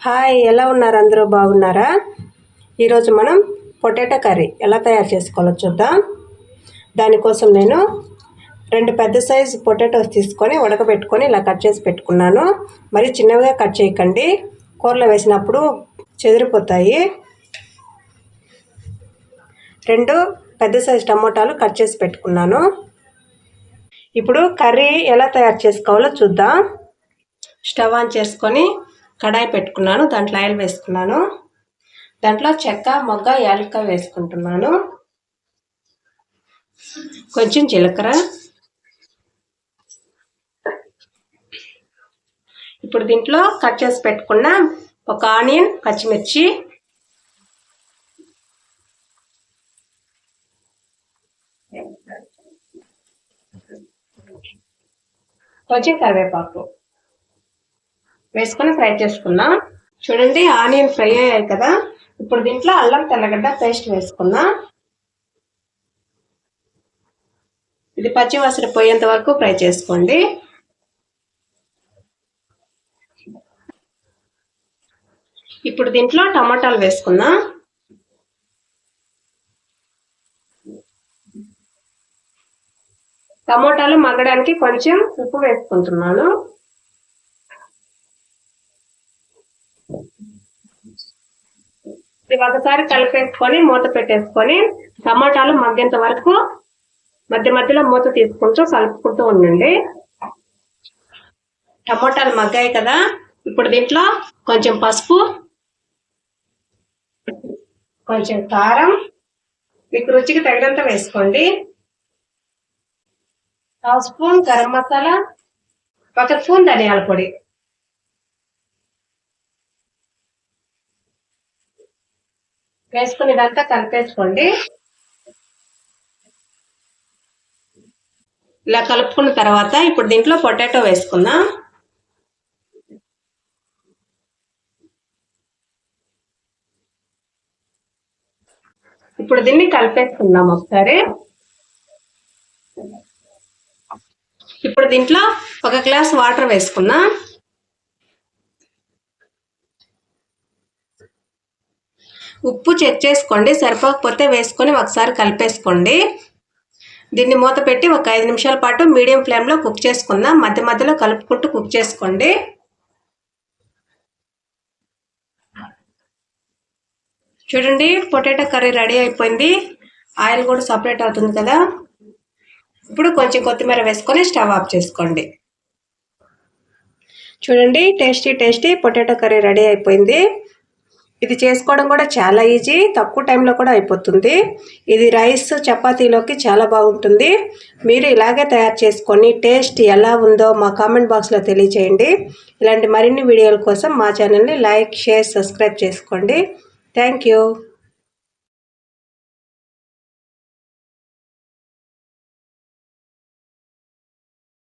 Hi, ఎలా ఉన్నారు? అందరూ బాగున్నారా? ఈరోజు మనం పొటాటో కర్రీ ఎలా తయారు చేసుకోవాలో చూద్దాం. దానికోసం నేను 2 పెద్ద సైజు పొటాటోస్ తీసుకొని ఉడకబెట్టుకొని ఇలా కట్ చేసి పెట్టుకున్నాను. మరి చిన్నవిగా కట్ చేయకండి, కూరలో వేసినప్పుడు చెదిరిపోతాయి. 2 పెద్ద సైజు టమోటాలు కట్ చేసి పెట్టుకున్నాను. ఇప్పుడు కర్రీ ఎలా తయారు చేసుకోవాలో చూద్దాం. స్టవ్ ఆన్ చేసుకొని కడాయి పెట్టుకున్నాను. దాంట్లో ఆయిల్ వేసుకున్నాను. దాంట్లో చెక్క, మొగ్గ, యాలక్కాయ వేసుకుంటున్నాను. కొంచెం జీలకర్ర. ఇప్పుడు దీంట్లో కట్ చేసి పెట్టుకున్న ఒక ఆనియన్, పచ్చిమిర్చి, కొంచెం కరివేపాకు వేసుకొని ఫ్రై చేసుకున్నాం. చూడండి, ఆనియన్ ఫ్రై అయ్యాయి కదా. ఇప్పుడు దీంట్లో అల్లం తెల్లగడ్డ పేస్ట్ వేసుకున్నాం. ఇది పచ్చి వాసన పోయేంత వరకు ఫ్రై చేసుకోండి. ఇప్పుడు దీంట్లో టమాటాలు వేసుకున్నాం. టమాటాలు మగ్గడానికి కొంచెం ఉప్పు వేసుకుంటున్నాను. ఇది ఒకసారి కలిపేసుకొని మూత పెట్టేసుకొని టమాటాలు మగ్గేంత వరకు మధ్య మధ్యలో మూత తీసుకుంటూ కలుపుకుంటూ ఉండండి. టమాటాలు మగ్గాయి కదా. ఇప్పుడు దీంట్లో కొంచెం పసుపు, కొంచెం కారం, మీకు రుచికి తగినంత వేసుకోండి. 1 స్పూన్ గరం మసాలా, 1 స్పూన్ ధనియాల పొడి, వేసుకుని ఇదంతా కలిపేసుకోండి. ఇలా కలుపుకున్న తర్వాత ఇప్పుడు దీంట్లో పొటాటో వేసుకుందాం. ఇప్పుడు దీన్ని కలిపేసుకుందాం ఒకసారి. ఇప్పుడు దీంట్లో 1 గ్లాస్ వాటర్ వేసుకుందాం. ఉప్పు చెక్ చేసుకోండి, సరిపోకపోతే వేసుకొని ఒకసారి కలిపేసుకోండి. దీన్ని మూత పెట్టి ఒక 5 నిమిషాల పాటు మీడియం ఫ్లేమ్లో కుక్ చేసుకుందాం. మధ్య మధ్యలో కలుపుకుంటూ కుక్ చేసుకోండి. చూడండి, పొటాటో కర్రీ రెడీ అయిపోయింది. ఆయిల్ కూడా సపరేట్ అవుతుంది కదా. ఇప్పుడు కొంచెం కొత్తిమీర వేసుకొని స్టవ్ ఆఫ్ చేసుకోండి. చూడండి, టేస్టీ పొటాటో కర్రీ రెడీ అయిపోయింది. ఇది చేసుకోవడం కూడా చాలా ఈజీ, తక్కువ టైంలో కూడా అయిపోతుంది. ఇది రైస్, చపాతీలోకి చాలా బాగుంటుంది. మీరు ఇలాగే తయారు చేసుకొని టేస్ట్ ఎలా ఉందో మా కామెంట్ బాక్స్లో తెలియచేయండి. ఇలాంటి మరిన్ని వీడియోల కోసం మా ఛానల్ని లైక్, షేర్, సబ్స్క్రైబ్ చేసుకోండి. Thank you.